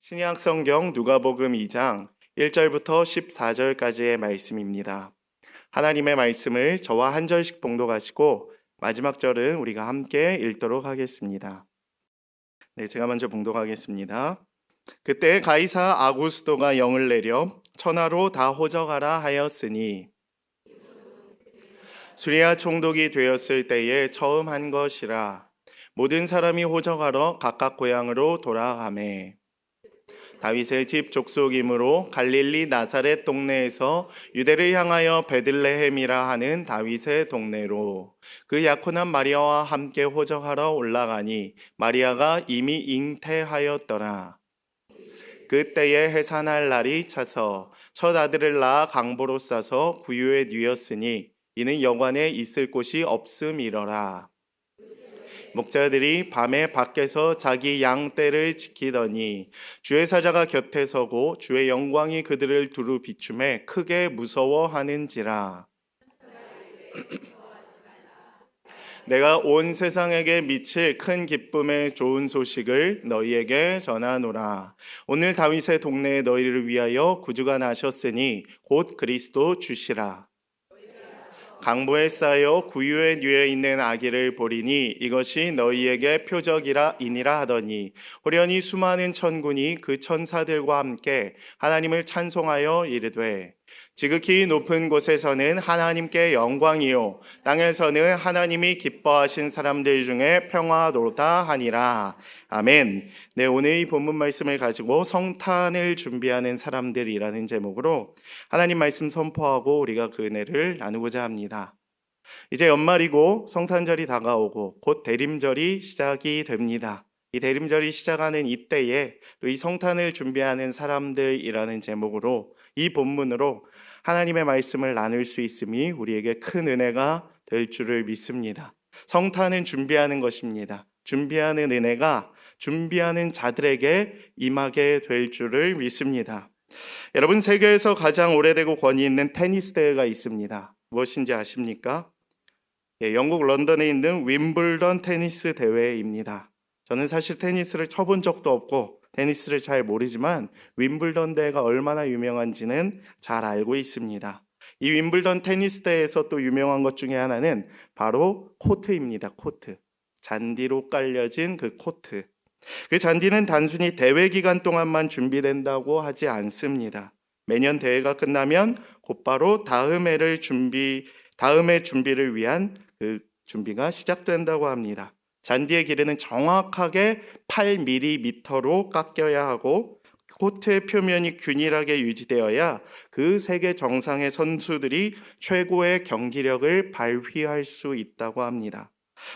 신약 성경 누가복음 2장 1절부터 14절까지의 말씀입니다. 하나님의 말씀을 저와 한 절씩 봉독하시고 마지막 절은 우리가 함께 읽도록 하겠습니다. 네, 제가 먼저 봉독하겠습니다. 그때 가이사 아구스도가 영을 내려 천하로 다 호적하라 하였으니 수리아 총독이 되었을 때에 처음 한 것이라. 모든 사람이 호적하러 각각 고향으로 돌아가매 다윗의 집 족속이므로 갈릴리 나사렛 동네에서 유대를 향하여 베들레헴이라 하는 다윗의 동네로 그 약혼한 마리아와 함께 호적하러 올라가니 마리아가 이미 잉태하였더라. 그때에 해산할 날이 차서 첫 아들을 낳아 강보로 싸서 구유에 뉘었으니 이는 여관에 있을 곳이 없음이러라. 목자들이 밤에 밖에서 자기 양떼를 지키더니 주의 사자가 곁에 서고 주의 영광이 그들을 두루 비추매 크게 무서워하는지라. 내가 온 세상에게 미칠 큰 기쁨의 좋은 소식을 너희에게 전하노라. 오늘 다윗의 동네에 너희를 위하여 구주가 나셨으니 곧 그리스도 주시라. 강보에 쌓여 구유에 뉘어 있는 아기를 보리니 이것이 너희에게 표적이라 이니라 하더니 호련히 수많은 천군이 그 천사들과 함께 하나님을 찬송하여 이르되 지극히 높은 곳에서는 하나님께 영광이요 땅에서는 하나님이 기뻐하신 사람들 중에 평화로다 하니라. 아멘. 네, 오늘 이 본문 말씀을 가지고 성탄을 준비하는 사람들이라는 제목으로 하나님 말씀 선포하고 우리가 그 은혜를 나누고자 합니다. 이제 연말이고 성탄절이 다가오고 곧 대림절이 시작이 됩니다. 이 대림절이 시작하는 이때에 또 이 성탄을 준비하는 사람들이라는 제목으로 이 본문으로 하나님의 말씀을 나눌 수 있음이 우리에게 큰 은혜가 될 줄을 믿습니다. 성탄은 준비하는 것입니다. 준비하는 은혜가 준비하는 자들에게 임하게 될 줄을 믿습니다. 여러분, 세계에서 가장 오래되고 권위 있는 테니스 대회가 있습니다. 무엇인지 아십니까? 영국 런던에 있는 윈블던 테니스 대회입니다. 저는 사실 테니스를 쳐본 적도 없고 테니스를 잘 모르지만 윈블던 대회가 얼마나 유명한지는 잘 알고 있습니다. 이 윈블던 테니스 대회에서 또 유명한 것 중에 하나는 바로 코트입니다. 코트. 잔디로 깔려진 그 코트. 그 잔디는 단순히 대회 기간 동안만 준비된다고 하지 않습니다. 매년 대회가 끝나면 곧바로 다음 해 준비를 위한 그 준비가 시작된다고 합니다. 잔디의 길이는 정확하게 8mm로 깎여야 하고 코트의 표면이 균일하게 유지되어야 그 세계 정상의 선수들이 최고의 경기력을 발휘할 수 있다고 합니다.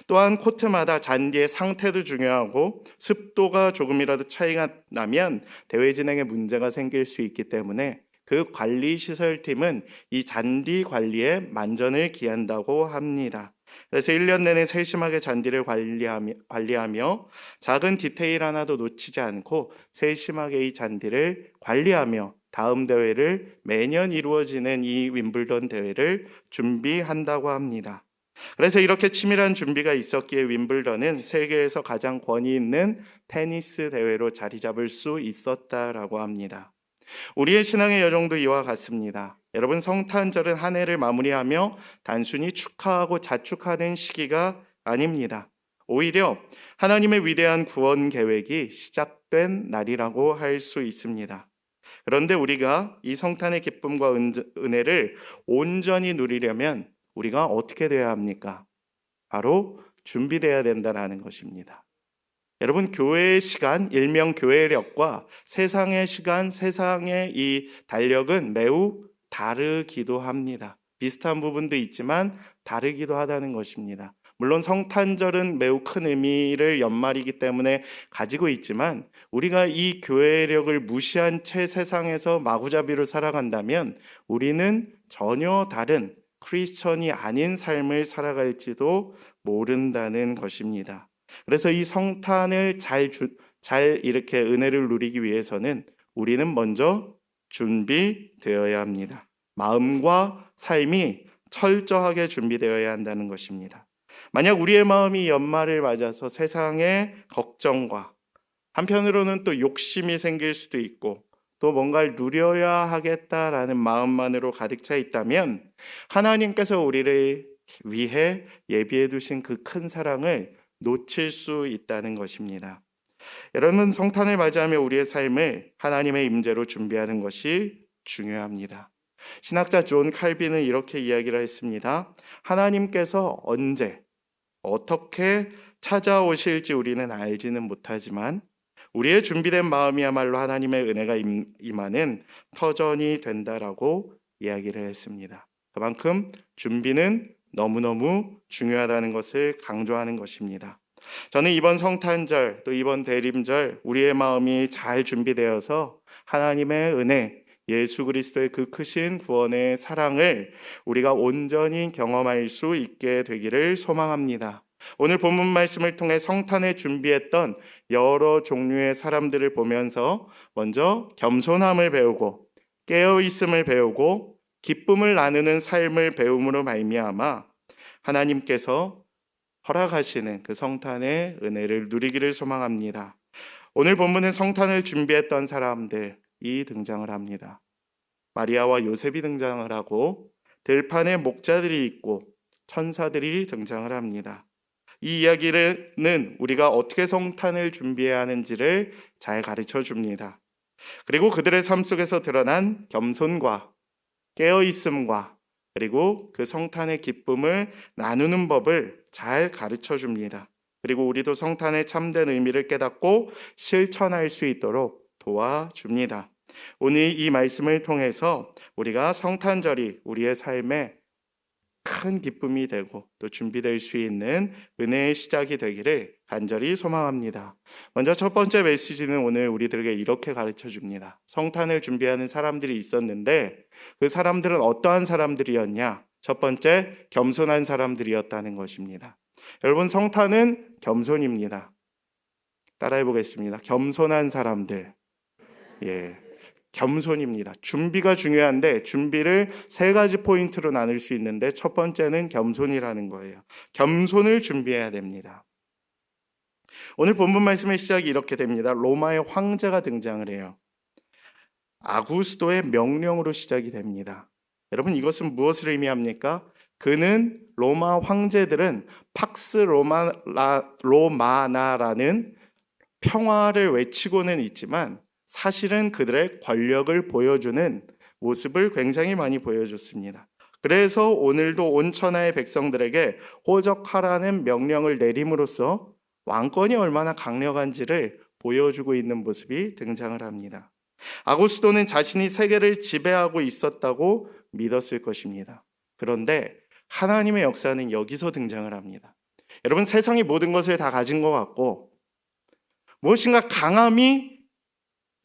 또한 코트마다 잔디의 상태도 중요하고 습도가 조금이라도 차이가 나면 대회 진행에 문제가 생길 수 있기 때문에 그 관리 시설팀은 이 잔디 관리에 만전을 기한다고 합니다. 그래서 1년 내내 세심하게 잔디를 관리하며 작은 디테일 하나도 놓치지 않고 세심하게 이 잔디를 관리하며 다음 대회를 매년 이루어지는 이 윈블던 대회를 준비한다고 합니다. 그래서 이렇게 치밀한 준비가 있었기에 윈블던은 세계에서 가장 권위 있는 테니스 대회로 자리 잡을 수 있었다라고 합니다. 우리의 신앙의 여정도 이와 같습니다. 여러분, 성탄절은 한 해를 마무리하며 단순히 축하하고 자축하는 시기가 아닙니다. 오히려 하나님의 위대한 구원 계획이 시작된 날이라고 할 수 있습니다. 그런데 우리가 이 성탄의 기쁨과 은혜를 온전히 누리려면 우리가 어떻게 돼야 합니까? 바로 준비돼야 된다는 것입니다. 여러분, 교회의 시간, 일명 교회력과 세상의 시간, 세상의 이 달력은 매우 다르기도 합니다. 비슷한 부분도 있지만 다르기도 하다는 것입니다. 물론 성탄절은 매우 큰 의미를 연말이기 때문에 가지고 있지만 우리가 이 교회력을 무시한 채 세상에서 마구잡이로 살아간다면 우리는 전혀 다른 크리스천이 아닌 삶을 살아갈지도 모른다는 것입니다. 그래서 이 성탄을 잘 이렇게 은혜를 누리기 위해서는 우리는 먼저 준비되어야 합니다. 마음과 삶이 철저하게 준비되어야 한다는 것입니다. 만약 우리의 마음이 연말을 맞아서 세상의 걱정과 한편으로는 또 욕심이 생길 수도 있고 또 뭔가를 누려야 하겠다라는 마음만으로 가득 차 있다면 하나님께서 우리를 위해 예비해 두신 그 큰 사랑을 놓칠 수 있다는 것입니다. 여러분, 성탄을 맞이하며 우리의 삶을 하나님의 임재로 준비하는 것이 중요합니다. 신학자 존 칼빈은 이렇게 이야기를 했습니다. 하나님께서 언제 어떻게 찾아오실지 우리는 알지는 못하지만 우리의 준비된 마음이야말로 하나님의 은혜가 임하는 터전이 된다라고 이야기를 했습니다. 그만큼 준비는 너무너무 중요하다는 것을 강조하는 것입니다. 저는 이번 성탄절 또 이번 대림절 우리의 마음이 잘 준비되어서 하나님의 은혜, 예수 그리스도의 그 크신 구원의 사랑을 우리가 온전히 경험할 수 있게 되기를 소망합니다. 오늘 본문 말씀을 통해 성탄을 준비했던 여러 종류의 사람들을 보면서 먼저 겸손함을 배우고 깨어있음을 배우고 기쁨을 나누는 삶을 배움으로 말미암아 하나님께서 허락하시는 그 성탄의 은혜를 누리기를 소망합니다. 오늘 본문은 성탄을 준비했던 사람들이 등장을 합니다. 마리아와 요셉이 등장을 하고 들판에 목자들이 있고 천사들이 등장을 합니다. 이 이야기는 우리가 어떻게 성탄을 준비해야 하는지를 잘 가르쳐 줍니다. 그리고 그들의 삶 속에서 드러난 겸손과 깨어있음과 그리고 그 성탄의 기쁨을 나누는 법을 잘 가르쳐 줍니다. 그리고 우리도 성탄의 참된 의미를 깨닫고 실천할 수 있도록 도와줍니다. 오늘 이 말씀을 통해서 우리가 성탄절이 우리의 삶에 큰 기쁨이 되고 또 준비될 수 있는 은혜의 시작이 되기를 간절히 소망합니다. 먼저 첫 번째 메시지는 오늘 우리들에게 이렇게 가르쳐 줍니다. 성탄을 준비하는 사람들이 있었는데 그 사람들은 어떠한 사람들이었냐? 첫 번째, 겸손한 사람들이었다는 것입니다. 여러분, 성탄은 겸손입니다. 따라해 보겠습니다. 겸손한 사람들. 겸손입니다. 준비가 중요한데 준비를 세 가지 포인트로 나눌 수 있는데 첫 번째는 겸손이라는 거예요. 겸손을 준비해야 됩니다. 오늘 본문 말씀의 시작이 이렇게 됩니다. 로마의 황제가 등장을 해요. 아구스도의 명령으로 시작이 됩니다. 여러분, 이것은 무엇을 의미합니까? 그는 로마 황제들은 팍스 로마나라는 평화를 외치고는 있지만 사실은 그들의 권력을 보여주는 모습을 굉장히 많이 보여줬습니다. 그래서 오늘도 온 천하의 백성들에게 호적하라는 명령을 내림으로써 왕권이 얼마나 강력한지를 보여주고 있는 모습이 등장을 합니다. 아구스도는 자신이 세계를 지배하고 있었다고 믿었을 것입니다. 그런데 하나님의 역사는 여기서 등장을 합니다. 여러분, 세상이 모든 것을 다 가진 것 같고 무엇인가 강함이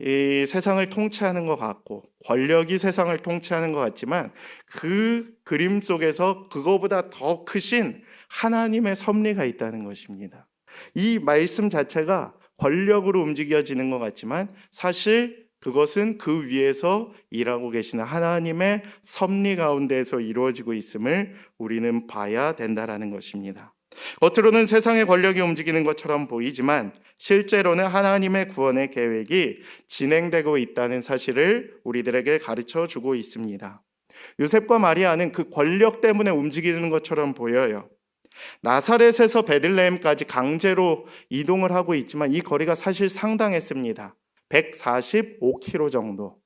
이 세상을 통치하는 것 같고 권력이 세상을 통치하는 것 같지만 그 그림 속에서 그거보다 더 크신 하나님의 섭리가 있다는 것입니다. 이 말씀 자체가 권력으로 움직여지는 것 같지만 사실 그것은 그 위에서 일하고 계시는 하나님의 섭리 가운데에서 이루어지고 있음을 우리는 봐야 된다라는 것입니다. 겉으로는 세상의 권력이 움직이는 것처럼 보이지만 실제로는 하나님의 구원의 계획이 진행되고 있다는 사실을 우리들에게 가르쳐 주고 있습니다. 요셉과 마리아는 그 권력 때문에 움직이는 것처럼 보여요. 나사렛에서 베들레헴까지 강제로 이동을 하고 있지만 이 거리가 사실 상당했습니다. 145km 정도.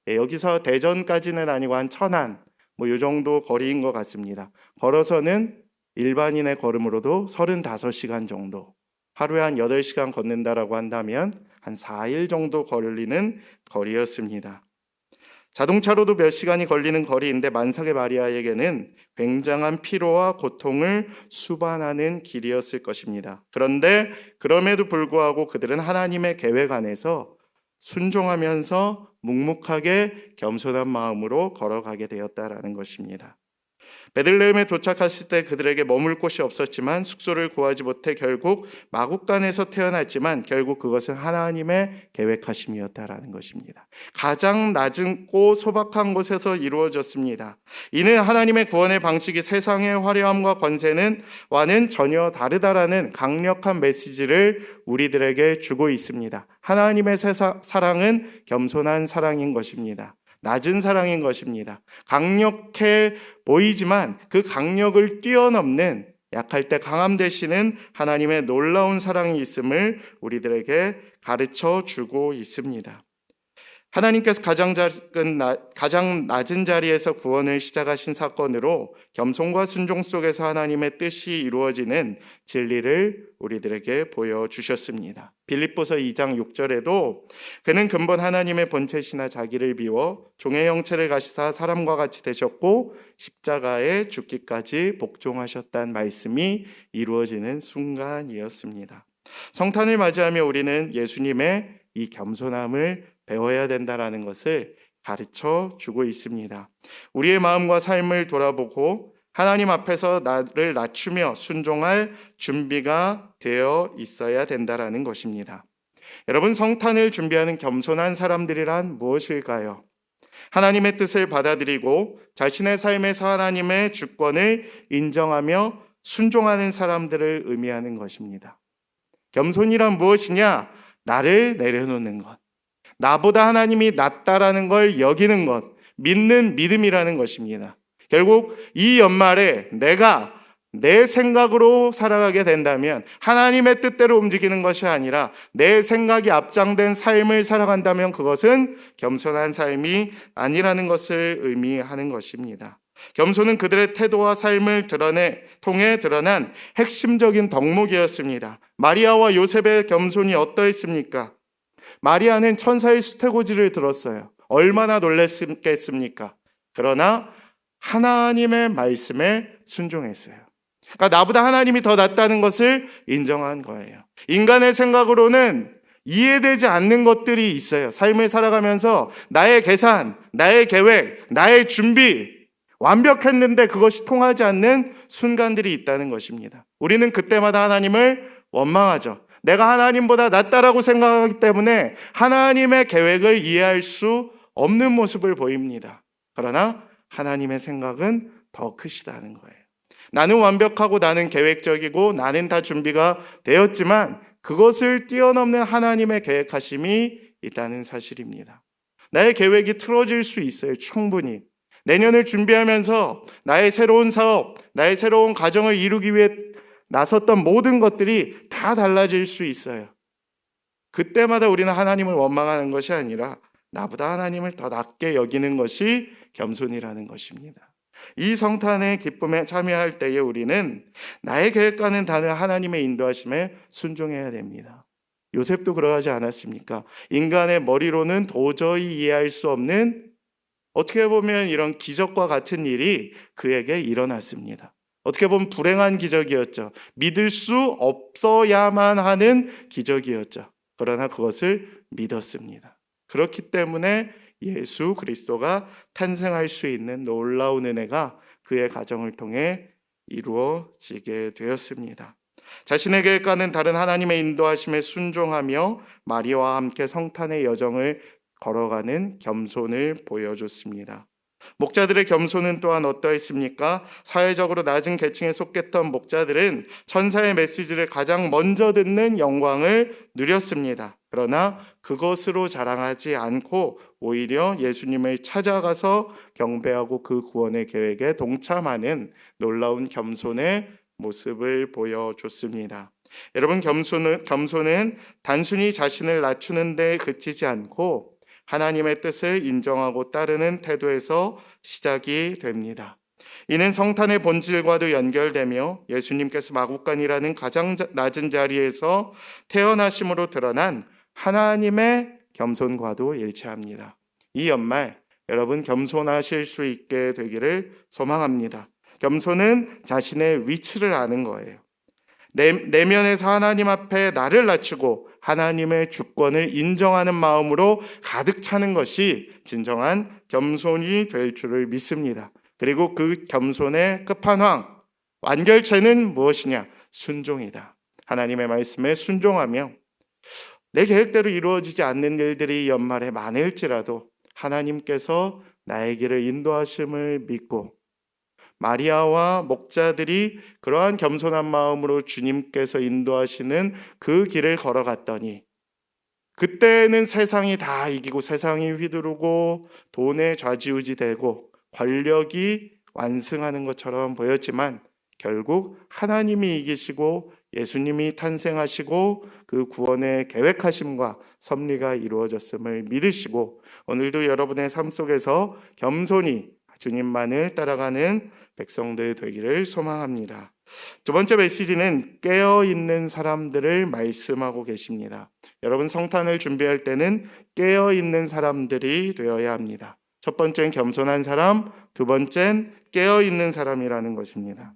여기서 대전까지는 아니고 한 천안 이 정도 거리인 것 같습니다. 걸어서는 일반인의 걸음으로도 35시간 정도, 하루에 한 8시간 걷는다라고 한다면 한 4일 정도 걸리는 거리였습니다. 자동차로도 몇 시간이 걸리는 거리인데 만삭의 마리아에게는 굉장한 피로와 고통을 수반하는 길이었을 것입니다. 그런데 그럼에도 불구하고 그들은 하나님의 계획 안에서 순종하면서 묵묵하게 겸손한 마음으로 걸어가게 되었다라는 것입니다. 베들레헴에 도착했을 때 그들에게 머물 곳이 없었지만 숙소를 구하지 못해 결국 마국간에서 태어났지만 결국 그것은 하나님의 계획하심이었다라는 것입니다. 가장 낮고 소박한 곳에서 이루어졌습니다. 이는 하나님의 구원의 방식이 세상의 화려함과 권세와는 전혀 다르다라는 강력한 메시지를 우리들에게 주고 있습니다. 하나님의 사랑은 겸손한 사랑인 것입니다. 낮은 사랑인 것입니다. 강력해 보이지만 그 강력을 뛰어넘는 약할 때 강함 되시는 하나님의 놀라운 사랑이 있음을 우리들에게 가르쳐 주고 있습니다. 하나님께서 가장 낮은 자리에서 구원을 시작하신 사건으로 겸손과 순종 속에서 하나님의 뜻이 이루어지는 진리를 우리들에게 보여주셨습니다. 빌립보서 2장 6절에도 그는 근본 하나님의 본체시나 자기를 비워 종의 형체를 가지사 사람과 같이 되셨고 십자가에 죽기까지 복종하셨다는 말씀이 이루어지는 순간이었습니다. 성탄을 맞이하며 우리는 예수님의 이 겸손함을 배워야 된다라는 것을 가르쳐 주고 있습니다. 우리의 마음과 삶을 돌아보고 하나님 앞에서 나를 낮추며 순종할 준비가 되어 있어야 된다라는 것입니다. 여러분, 성탄을 준비하는 겸손한 사람들이란 무엇일까요? 하나님의 뜻을 받아들이고 자신의 삶에서 하나님의 주권을 인정하며 순종하는 사람들을 의미하는 것입니다. 겸손이란 무엇이냐? 나를 내려놓는 것. 나보다 하나님이 낫다라는 걸 여기는 것, 믿는 믿음이라는 것입니다. 결국 이 연말에 내가 내 생각으로 살아가게 된다면 하나님의 뜻대로 움직이는 것이 아니라 내 생각이 앞장된 삶을 살아간다면 그것은 겸손한 삶이 아니라는 것을 의미하는 것입니다. 겸손은 그들의 태도와 삶을 통해 드러난 핵심적인 덕목이었습니다. 마리아와 요셉의 겸손이 어떠했습니까? 마리아는 천사의 수태고지를 들었어요. 얼마나 놀랐겠습니까? 그러나 하나님의 말씀에 순종했어요. 그러니까 나보다 하나님이 더 낫다는 것을 인정한 거예요. 인간의 생각으로는 이해되지 않는 것들이 있어요. 삶을 살아가면서 나의 계산, 나의 계획, 나의 준비 완벽했는데 그것이 통하지 않는 순간들이 있다는 것입니다. 우리는 그때마다 하나님을 원망하죠. 내가 하나님보다 낫다라고 생각하기 때문에 하나님의 계획을 이해할 수 없는 모습을 보입니다. 그러나 하나님의 생각은 더 크시다는 거예요. 나는 완벽하고 나는 계획적이고 나는 다 준비가 되었지만 그것을 뛰어넘는 하나님의 계획하심이 있다는 사실입니다. 나의 계획이 틀어질 수 있어요. 충분히. 내년을 준비하면서 나의 새로운 사업, 나의 새로운 가정을 이루기 위해 나섰던 모든 것들이 다 달라질 수 있어요. 그때마다 우리는 하나님을 원망하는 것이 아니라 나보다 하나님을 더 낮게 여기는 것이 겸손이라는 것입니다. 이 성탄의 기쁨에 참여할 때에 우리는 나의 계획과는 다른 하나님의 인도하심에 순종해야 됩니다. 요셉도 그러하지 않았습니까? 인간의 머리로는 도저히 이해할 수 없는, 어떻게 보면 이런 기적과 같은 일이 그에게 일어났습니다. 어떻게 보면 불행한 기적이었죠. 믿을 수 없어야만 하는 기적이었죠. 그러나 그것을 믿었습니다. 그렇기 때문에 예수 그리스도가 탄생할 수 있는 놀라운 은혜가 그의 가정을 통해 이루어지게 되었습니다. 자신의 계획과는 다른 하나님의 인도하심에 순종하며 마리아와 함께 성탄의 여정을 걸어가는 겸손을 보여줬습니다. 목자들의 겸손은 또한 어떠했습니까? 사회적으로 낮은 계층에 속했던 목자들은 천사의 메시지를 가장 먼저 듣는 영광을 누렸습니다. 그러나 그것으로 자랑하지 않고 오히려 예수님을 찾아가서 경배하고 그 구원의 계획에 동참하는 놀라운 겸손의 모습을 보여줬습니다. 여러분, 겸손은 단순히 자신을 낮추는 데 그치지 않고 하나님의 뜻을 인정하고 따르는 태도에서 시작이 됩니다. 이는 성탄의 본질과도 연결되며 예수님께서 마국간이라는 가장 낮은 자리에서 태어나심으로 드러난 하나님의 겸손과도 일치합니다. 이 연말 여러분 겸손하실 수 있게 되기를 소망합니다. 겸손은 자신의 위치를 아는 거예요. 내면에서 하나님 앞에 나를 낮추고 하나님의 주권을 인정하는 마음으로 가득 차는 것이 진정한 겸손이 될 줄을 믿습니다. 그리고 그 겸손의 끝판왕, 완결체는 무엇이냐? 순종이다. 하나님의 말씀에 순종하며 내 계획대로 이루어지지 않는 일들이 연말에 많을지라도 하나님께서 나의 길을 인도하심을 믿고, 마리아와 목자들이 그러한 겸손한 마음으로 주님께서 인도하시는 그 길을 걸어갔더니, 그때는 세상이 다 이기고 세상이 휘두르고 돈에 좌지우지되고 권력이 완승하는 것처럼 보였지만, 결국 하나님이 이기시고 예수님이 탄생하시고 그 구원의 계획하심과 섭리가 이루어졌음을 믿으시고, 오늘도 여러분의 삶 속에서 겸손히 주님만을 따라가는 백성들 되기를 소망합니다. 두 번째 메시지는 깨어있는 사람들을 말씀하고 계십니다. 여러분, 성탄을 준비할 때는 깨어있는 사람들이 되어야 합니다. 첫 번째는 겸손한 사람, 두 번째는 깨어있는 사람이라는 것입니다.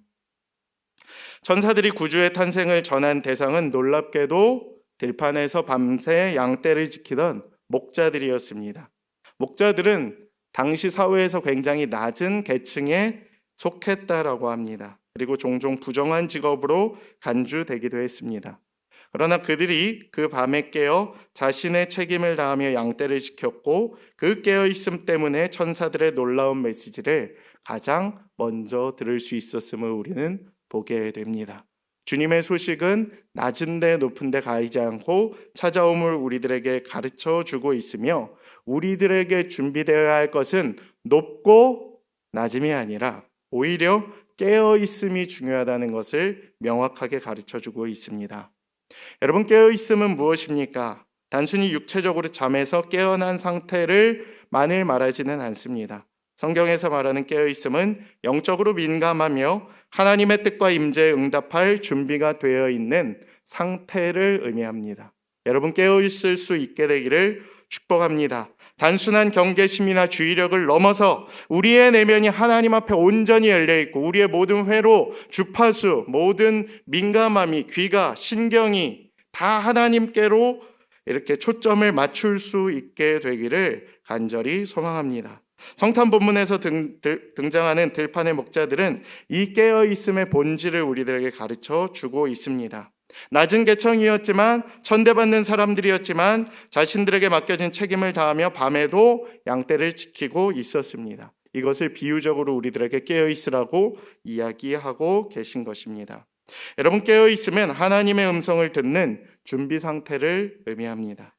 천사들이 구주의 탄생을 전한 대상은 놀랍게도 들판에서 밤새 양떼를 지키던 목자들이었습니다. 목자들은 당시 사회에서 굉장히 낮은 계층에 속했다라고 합니다. 그리고 종종 부정한 직업으로 간주되기도 했습니다. 그러나 그들이 그 밤에 깨어 자신의 책임을 다하며 양떼를 지켰고, 그 깨어있음 때문에 천사들의 놀라운 메시지를 가장 먼저 들을 수 있었음을 우리는 보게 됩니다. 주님의 소식은 낮은 데 높은 데 가리지 않고 찾아옴을 우리들에게 가르쳐 주고 있으며, 우리들에게 준비되어야 할 것은 높고 낮음이 아니라 오히려 깨어있음이 중요하다는 것을 명확하게 가르쳐 주고 있습니다. 여러분, 깨어있음은 무엇입니까? 단순히 육체적으로 잠에서 깨어난 상태를 만일 말하지는 않습니다. 성경에서 말하는 깨어있음은 영적으로 민감하며 하나님의 뜻과 임재에 응답할 준비가 되어 있는 상태를 의미합니다. 여러분, 깨어있을 수 있게 되기를 축복합니다. 단순한 경계심이나 주의력을 넘어서 우리의 내면이 하나님 앞에 온전히 열려있고, 우리의 모든 회로, 주파수, 모든 민감함이, 귀가, 신경이 다 하나님께로 이렇게 초점을 맞출 수 있게 되기를 간절히 소망합니다. 성탄 본문에서 등장하는 들판의 목자들은 이 깨어있음의 본질을 우리들에게 가르쳐 주고 있습니다. 낮은 계층이었지만, 천대받는 사람들이었지만 자신들에게 맡겨진 책임을 다하며 밤에도 양떼를 지키고 있었습니다. 이것을 비유적으로 우리들에게 깨어있으라고 이야기하고 계신 것입니다. 여러분, 깨어있으면 하나님의 음성을 듣는 준비 상태를 의미합니다.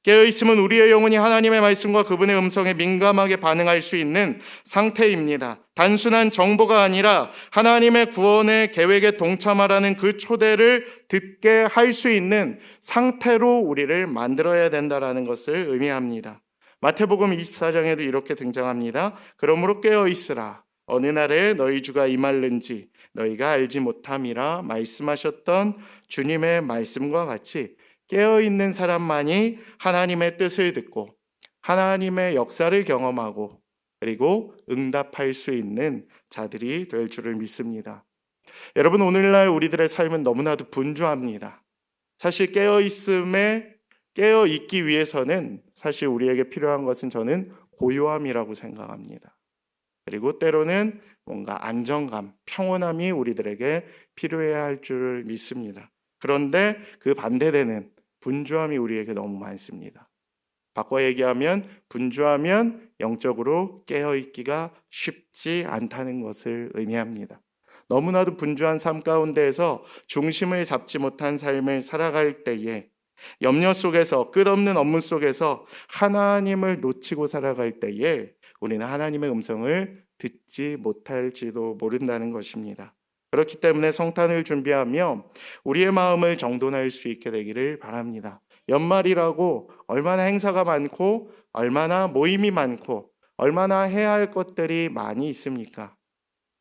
깨어있음은 우리의 영혼이 하나님의 말씀과 그분의 음성에 민감하게 반응할 수 있는 상태입니다. 단순한 정보가 아니라 하나님의 구원의 계획에 동참하라는 그 초대를 듣게 할 수 있는 상태로 우리를 만들어야 된다는 것을 의미합니다. 마태복음 24장에도 이렇게 등장합니다. 그러므로 깨어있으라. 어느 날에 너희 주가 임할는지 너희가 알지 못함이라 말씀하셨던 주님의 말씀과 같이, 깨어있는 사람만이 하나님의 뜻을 듣고 하나님의 역사를 경험하고 그리고 응답할 수 있는 자들이 될 줄을 믿습니다. 여러분, 오늘날 우리들의 삶은 너무나도 분주합니다. 사실 깨어있기 위해서는 사실 우리에게 필요한 것은 저는 고요함이라고 생각합니다. 그리고 때로는 뭔가 안정감, 평온함이 우리들에게 필요해야 할 줄 믿습니다. 그런데 그 반대되는 분주함이 우리에게 너무 많습니다. 바꿔 얘기하면 분주하면 영적으로 깨어있기가 쉽지 않다는 것을 의미합니다. 너무나도 분주한 삶 가운데에서 중심을 잡지 못한 삶을 살아갈 때에, 염려 속에서, 끝없는 업무 속에서 하나님을 놓치고 살아갈 때에 우리는 하나님의 음성을 듣지 못할지도 모른다는 것입니다. 그렇기 때문에 성탄을 준비하며 우리의 마음을 정돈할 수 있게 되기를 바랍니다. 연말이라고 얼마나 행사가 많고 얼마나 모임이 많고 얼마나 해야 할 것들이 많이 있습니까?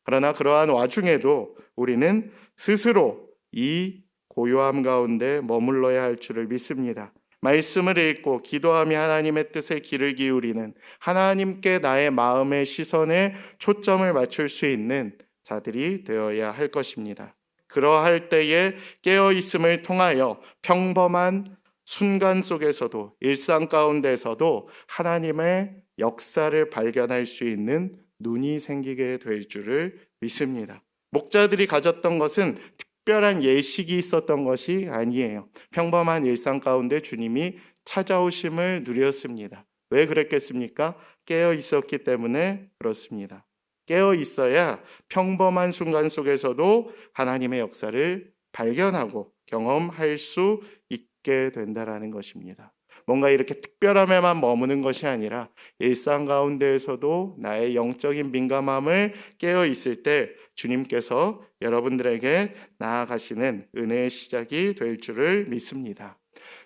그러나 그러한 와중에도 우리는 스스로 이 고요함 가운데 머물러야 할 줄을 믿습니다. 말씀을 읽고 기도하며 하나님의 뜻에 귀를 기울이는, 하나님께 나의 마음의 시선을 초점을 맞출 수 있는 자들이 되어야 할 것입니다. 그러할 때에 깨어있음을 통하여 평범한 순간 속에서도, 일상 가운데서도 하나님의 역사를 발견할 수 있는 눈이 생기게 될 줄을 믿습니다. 목자들이 가졌던 것은 특별한 예식이 있었던 것이 아니에요. 평범한 일상 가운데 주님이 찾아오심을 누렸습니다. 왜 그랬겠습니까? 깨어 있었기 때문에 그렇습니다. 깨어 있어야 평범한 순간 속에서도 하나님의 역사를 발견하고 경험할 수 있게 된다라는 것입니다. 뭔가 이렇게 특별함에만 머무는 것이 아니라 일상 가운데에서도 나의 영적인 민감함을 깨어 있을 때 주님께서 여러분들에게 나아가시는 은혜의 시작이 될 줄을 믿습니다.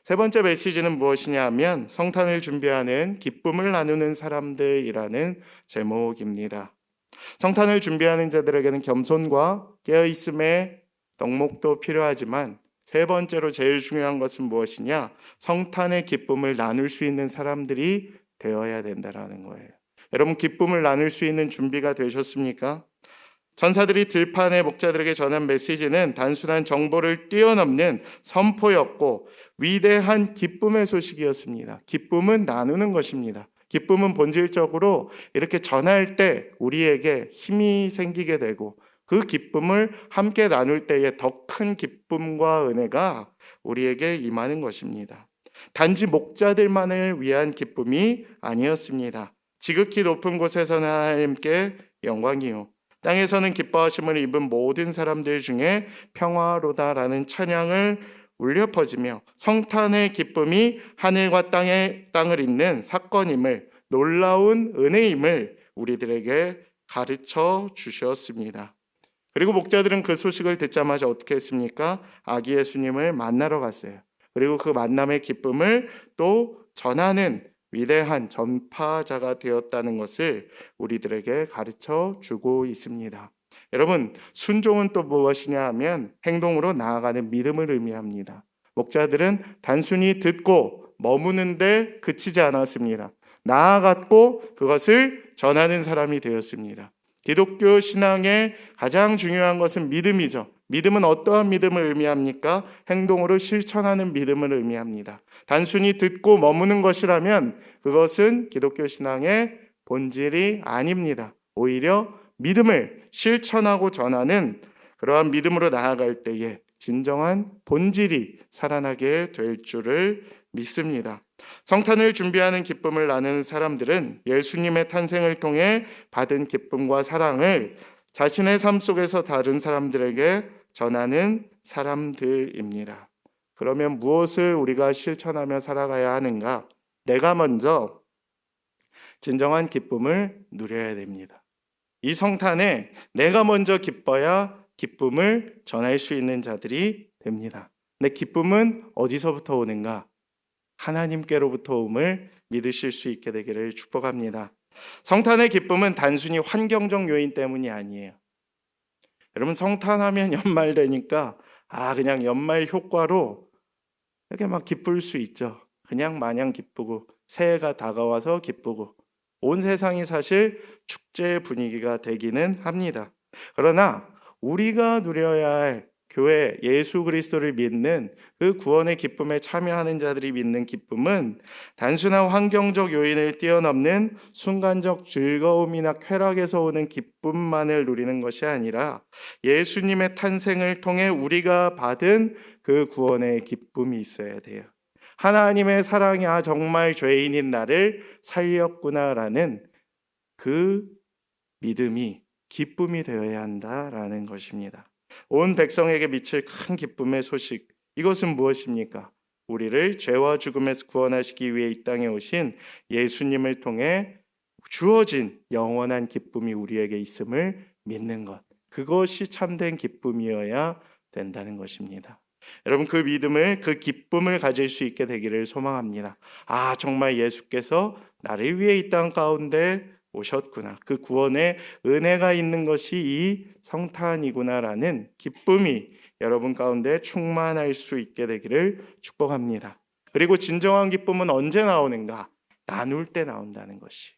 세 번째 메시지는 무엇이냐 하면 성탄을 준비하는 기쁨을 나누는 사람들이라는 제목입니다. 성탄을 준비하는 자들에게는 겸손과 깨어있음의 덕목도 필요하지만 세 번째로 제일 중요한 것은 무엇이냐? 성탄의 기쁨을 나눌 수 있는 사람들이 되어야 된다는 거예요. 여러분, 기쁨을 나눌 수 있는 준비가 되셨습니까? 전사들이 들판의 목자들에게 전한 메시지는 단순한 정보를 뛰어넘는 선포였고 위대한 기쁨의 소식이었습니다. 기쁨은 나누는 것입니다. 기쁨은 본질적으로 이렇게 전할 때 우리에게 힘이 생기게 되고 그 기쁨을 함께 나눌 때에 더 큰 기쁨과 은혜가 우리에게 임하는 것입니다. 단지 목자들만을 위한 기쁨이 아니었습니다. 지극히 높은 곳에서는 하나님께 영광이요 땅에서는 기뻐하심을 입은 모든 사람들 중에 평화로다라는 찬양을 울려 퍼지며 성탄의 기쁨이 하늘과 땅을 잇는 사건임을, 놀라운 은혜임을 우리들에게 가르쳐 주셨습니다. 그리고 목자들은 그 소식을 듣자마자 어떻게 했습니까? 아기 예수님을 만나러 갔어요. 그리고 그 만남의 기쁨을 또 전하는 위대한 전파자가 되었다는 것을 우리들에게 가르쳐 주고 있습니다. 여러분, 순종은 또 무엇이냐 하면 행동으로 나아가는 믿음을 의미합니다. 목자들은 단순히 듣고 머무는데 그치지 않았습니다. 나아갔고 그것을 전하는 사람이 되었습니다. 기독교 신앙의 가장 중요한 것은 믿음이죠. 믿음은 어떠한 믿음을 의미합니까? 행동으로 실천하는 믿음을 의미합니다. 단순히 듣고 머무는 것이라면 그것은 기독교 신앙의 본질이 아닙니다. 오히려 믿음을 실천하고 전하는 그러한 믿음으로 나아갈 때에 진정한 본질이 살아나게 될 줄을 믿습니다. 성탄을 준비하는 기쁨을 나누는 사람들은 예수님의 탄생을 통해 받은 기쁨과 사랑을 자신의 삶 속에서 다른 사람들에게 전하는 사람들입니다. 그러면 무엇을 우리가 실천하며 살아가야 하는가? 내가 먼저 진정한 기쁨을 누려야 됩니다. 이 성탄에 내가 먼저 기뻐야 기쁨을 전할 수 있는 자들이 됩니다. 내 기쁨은 어디서부터 오는가? 하나님께로부터 옴을 믿으실 수 있게 되기를 축복합니다. 성탄의 기쁨은 단순히 환경적 요인 때문이 아니에요. 여러분, 성탄하면 연말 되니까 그냥 연말 효과로 이렇게 막 기쁠 수 있죠. 그냥 마냥 기쁘고 새해가 다가와서 기쁘고 온 세상이 사실 축제의 분위기가 되기는 합니다. 그러나 우리가 누려야 할 교회 예수 그리스도를 믿는 그 구원의 기쁨에 참여하는 자들이 믿는 기쁨은 단순한 환경적 요인을 뛰어넘는 순간적 즐거움이나 쾌락에서 오는 기쁨만을 누리는 것이 아니라 예수님의 탄생을 통해 우리가 받은 그 구원의 기쁨이 있어야 돼요. 하나님의 사랑이 정말 죄인인 나를 살렸구나라는 그 믿음이 기쁨이 되어야 한다라는 것입니다. 온 백성에게 미칠 큰 기쁨의 소식, 이것은 무엇입니까? 우리를 죄와 죽음에서 구원하시기 위해 이 땅에 오신 예수님을 통해 주어진 영원한 기쁨이 우리에게 있음을 믿는 것, 그것이 참된 기쁨이어야 된다는 것입니다. 여러분, 그 믿음을, 그 기쁨을 가질 수 있게 되기를 소망합니다. 정말 예수께서 나를 위해 이 땅 가운데 오셨구나, 그 구원의 은혜가 있는 것이 이 성탄이구나라는 기쁨이 여러분 가운데 충만할 수 있게 되기를 축복합니다. 그리고 진정한 기쁨은 언제 나오는가? 나눌 때 나온다는 것이.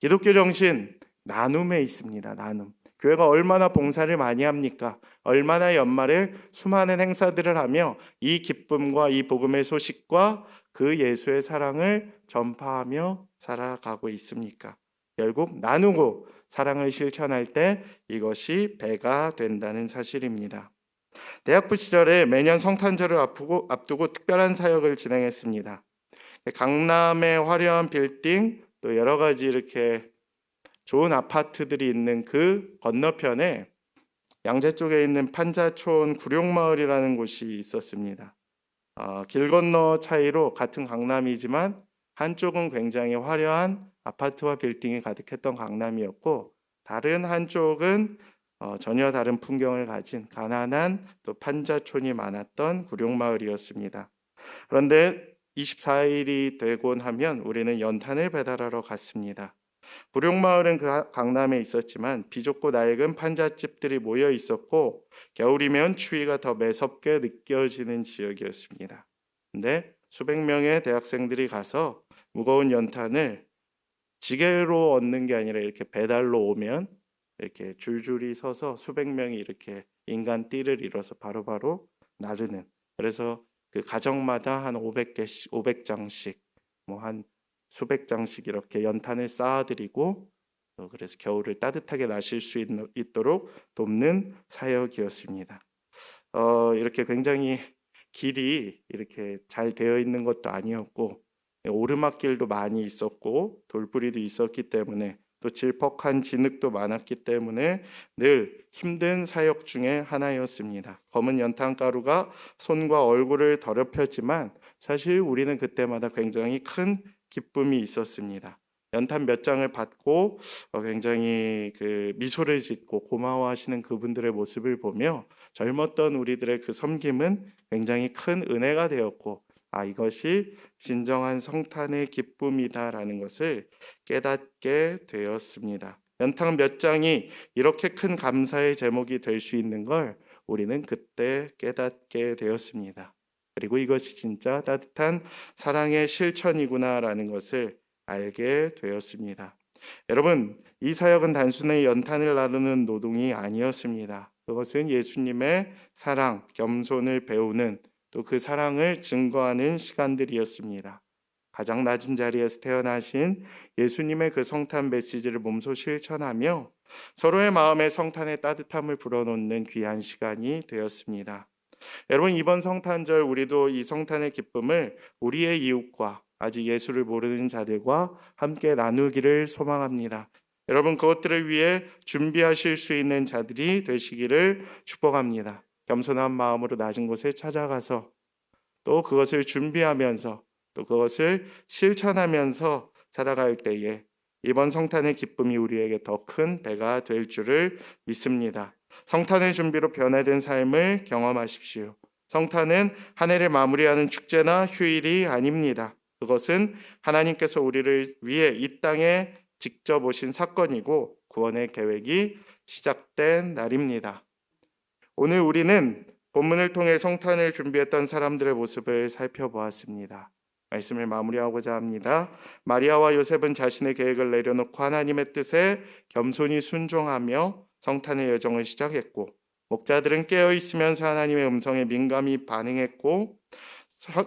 기독교 정신, 나눔에 있습니다. 나눔. 교회가 얼마나 봉사를 많이 합니까? 얼마나 연말에 수많은 행사들을 하며 이 기쁨과 이 복음의 소식과 그 예수의 사랑을 전파하며 살아가고 있습니까? 결국 나누고 사랑을 실천할 때 이것이 배가 된다는 사실입니다. 대학부 시절에 매년 성탄절을 앞두고 특별한 사역을 진행했습니다. 강남의 화려한 빌딩, 또 여러 가지 이렇게 좋은 아파트들이 있는 그 건너편에 양재 쪽에 있는 판자촌 구룡마을이라는 곳이 있었습니다. 길 건너 차이로 같은 강남이지만 한쪽은 굉장히 화려한 아파트와 빌딩이 가득했던 강남이었고, 다른 한쪽은 전혀 다른 풍경을 가진 가난한 또 판자촌이 많았던 구룡마을이었습니다. 그런데 24일이 되곤 하면 우리는 연탄을 배달하러 갔습니다. 구룡마을은 그 강남에 있었지만 비좁고 낡은 판잣집들이 모여 있었고, 겨울이면 추위가 더 매섭게 느껴지는 지역이었습니다. 근데 수백 명의 대학생들이 가서 무거운 연탄을 지게로 얻는 게 아니라 이렇게 배달로 오면 이렇게 줄줄이 서서 수백 명이 이렇게 인간띠를 이뤄서 바로바로 나르는, 그래서 그 가정마다 한 500개씩 500장씩 뭐 한 수백 장씩 이렇게 연탄을 쌓아드리고, 그래서 겨울을 따뜻하게 나실 수 있도록 돕는 사역이었습니다. 이렇게 굉장히 길이 이렇게 잘 되어 있는 것도 아니었고, 오르막길도 많이 있었고 돌부리도 있었기 때문에, 또 질퍽한 진흙도 많았기 때문에 늘 힘든 사역 중에 하나였습니다. 검은 연탄가루가 손과 얼굴을 더럽혔지만 사실 우리는 그때마다 굉장히 큰 기쁨이 있었습니다. 연탄 몇 장을 받고 굉장히 그 미소를 짓고 고마워하시는 그분들의 모습을 보며 젊었던 우리들의 그 섬김은 굉장히 큰 은혜가 되었고, 이것이 진정한 성탄의 기쁨이다라는 것을 깨닫게 되었습니다. 연탄 몇 장이 이렇게 큰 감사의 제목이 될 수 있는 걸 우리는 그때 깨닫게 되었습니다. 그리고 이것이 진짜 따뜻한 사랑의 실천이구나라는 것을 알게 되었습니다. 여러분, 이 사역은 단순히 연탄을 나르는 노동이 아니었습니다. 그것은 예수님의 사랑, 겸손을 배우는, 또 그 사랑을 증거하는 시간들이었습니다. 가장 낮은 자리에서 태어나신 예수님의 그 성탄 메시지를 몸소 실천하며 서로의 마음에 성탄의 따뜻함을 불어넣는 귀한 시간이 되었습니다. 여러분, 이번 성탄절 우리도 이 성탄의 기쁨을 우리의 이웃과 아직 예수를 모르는 자들과 함께 나누기를 소망합니다. 여러분, 그것들을 위해 준비하실 수 있는 자들이 되시기를 축복합니다. 겸손한 마음으로 낮은 곳에 찾아가서 또 그것을 준비하면서 또 그것을 실천하면서 살아갈 때에 이번 성탄의 기쁨이 우리에게 더 큰 배가 될 줄을 믿습니다. 성탄의 준비로 변화된 삶을 경험하십시오. 성탄은 한 해를 마무리하는 축제나 휴일이 아닙니다. 그것은 하나님께서 우리를 위해 이 땅에 직접 오신 사건이고 구원의 계획이 시작된 날입니다. 오늘 우리는 본문을 통해 성탄을 준비했던 사람들의 모습을 살펴보았습니다. 말씀을 마무리하고자 합니다. 마리아와 요셉은 자신의 계획을 내려놓고 하나님의 뜻에 겸손히 순종하며 성탄의 여정을 시작했고, 목자들은 깨어 있으면서 하나님의 음성에 민감히 반응했고,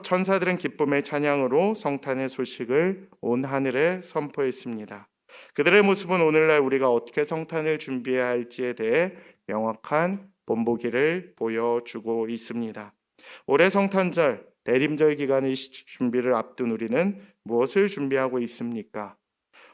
천사들은 기쁨의 찬양으로 성탄의 소식을 온 하늘에 선포했습니다. 그들의 모습은 오늘날 우리가 어떻게 성탄을 준비해야 할지에 대해 명확한 본보기를 보여주고 있습니다. 올해 성탄절 대림절 기간의 준비를 앞둔 우리는 무엇을 준비하고 있습니까?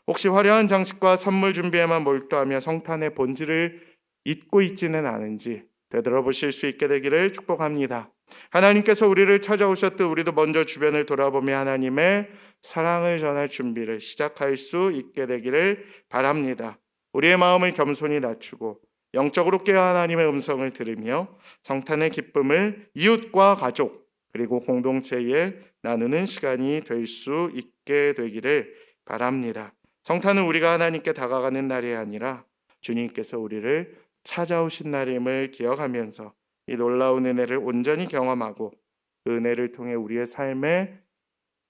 혹시 화려한 장식과 선물 준비에만 몰두하며 성탄의 본질을 잊고 있지는 않은지 되돌아보실 수 있게 되기를 축복합니다. 하나님께서 우리를 찾아오셨듯 우리도 먼저 주변을 돌아보며 하나님의 사랑을 전할 준비를 시작할 수 있게 되기를 바랍니다. 우리의 마음을 겸손히 낮추고 영적으로 깨어 하나님의 음성을 들으며 성탄의 기쁨을 이웃과 가족 그리고 공동체에 나누는 시간이 될 수 있게 되기를 바랍니다. 성탄은 우리가 하나님께 다가가는 날이 아니라 주님께서 우리를 찾아오신 날임을 기억하면서 이 놀라운 은혜를 온전히 경험하고 그 은혜를 통해 우리의 삶의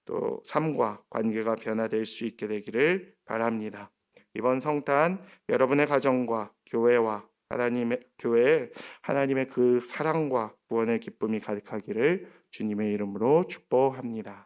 또 삶과 관계가 변화될 수 있게 되기를 바랍니다. 이번 성탄 여러분의 가정과 교회와 교회에 하나님의 그 사랑과 구원의 기쁨이 가득하기를 주님의 이름으로 축복합니다.